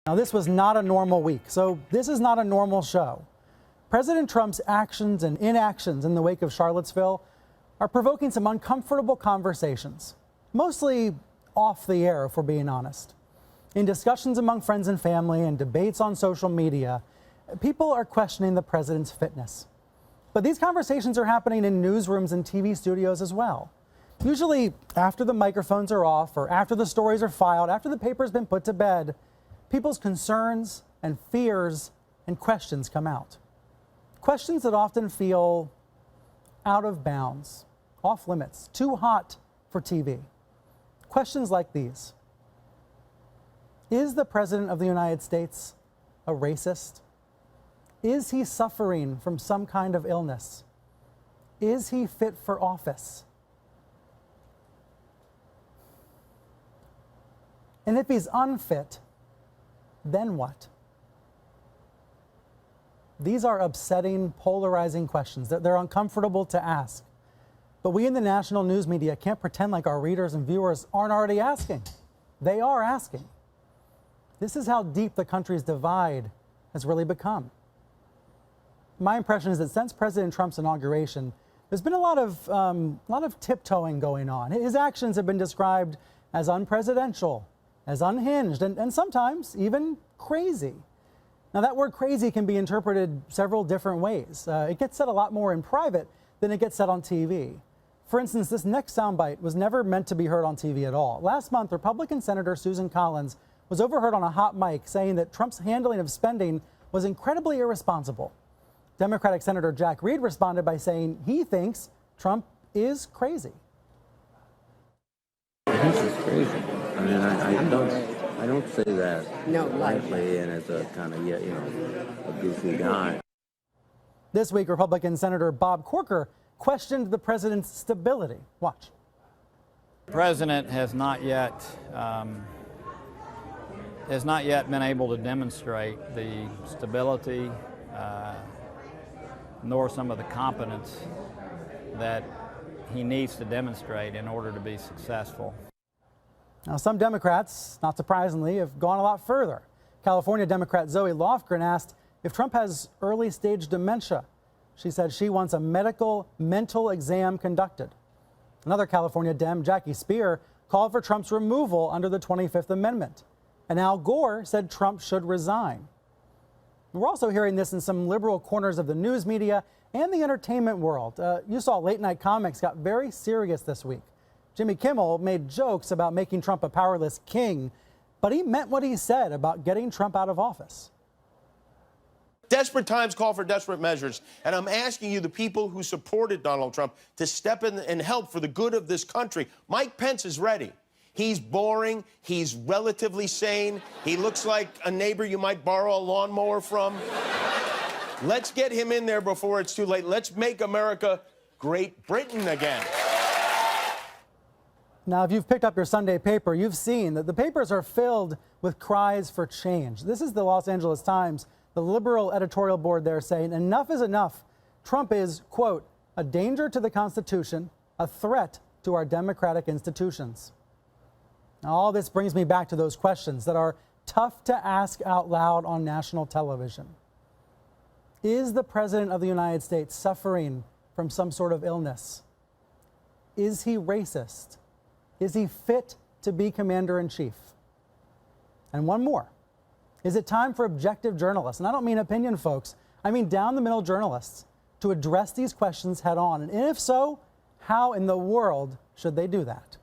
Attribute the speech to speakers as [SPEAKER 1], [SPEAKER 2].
[SPEAKER 1] Now, this was not a normal week, so this is not a normal show. President Trump's actions and inactions in the wake of Charlottesville are provoking some uncomfortable conversations, mostly off the air, if we're being honest. In discussions among friends and family and debates on social media, people are questioning the president's fitness. But these conversations are happening in newsrooms and TV studios as well. Usually after the microphones are off or after the stories are filed, after the paper's been put to bed, people's concerns and fears and questions come out. Questions that often feel out of bounds, off limits, too hot for TV. Questions like these. Is the President of the United States a racist? Is he suffering from some kind of illness? Is he fit for office? And if he's unfit, then what? These are upsetting, polarizing questions. They're uncomfortable to ask. But we in the national news media can't pretend like our readers and viewers aren't already asking. They are asking. This is how deep the country's divide has really become. My impression is that since President Trump's inauguration, there's been a lot of tiptoeing going on. His actions have been described as unpresidential, as unhinged, and sometimes even crazy. Now, that word crazy can be interpreted several different ways. It gets said a lot more in private than it gets said on TV. For instance, this next soundbite was never meant to be heard on TV at all. Last month, Republican Senator Susan Collins was overheard on a hot mic saying that Trump's handling of spending was incredibly irresponsible. Democratic Senator Jack Reed responded by saying he thinks Trump is crazy.
[SPEAKER 2] This is crazy. I mean, I don't say that lightly and as a kind of, a goofy guy.
[SPEAKER 1] This week, Republican Senator Bob Corker questioned the president's stability. Watch.
[SPEAKER 3] The president has not yet been able to demonstrate the stability nor some of the competence that he needs to demonstrate in order to be successful.
[SPEAKER 1] Now, some Democrats, not surprisingly, have gone a lot further. California Democrat Zoe Lofgren asked if Trump has early-stage dementia. She said she wants a mental exam conducted. Another California Dem, Jackie Speer, called for Trump's removal under the 25th Amendment. And Al Gore said Trump should resign. We're also hearing this in some liberal corners of the news media and the entertainment world. You saw late night comics got very serious this week. Jimmy Kimmel made jokes about making Trump a powerless king, but he meant what he said about getting Trump out of office.
[SPEAKER 4] Desperate times call for desperate measures, and I'm asking you, the people who supported Donald Trump, to step in and help for the good of this country. Mike Pence is ready. He's boring. He's relatively sane. He looks like a neighbor you might borrow a lawnmower from. Let's get him in there before it's too late. Let's make America Great Britain again.
[SPEAKER 1] Now, if you've picked up your Sunday paper, you've seen that the papers are filled with cries for change. This is the Los Angeles Times, the liberal editorial board there saying enough is enough. Trump is, quote, a danger to the Constitution, a threat to our democratic institutions. Now, all this brings me back to those questions that are tough to ask out loud on national television. Is the President of the United States suffering from some sort of illness? Is he racist? Is he fit to be commander-in-chief? And one more. Is it time for objective journalists, and I don't mean opinion folks, I mean down-the-middle journalists, to address these questions head on? And if so, how in the world should they do that?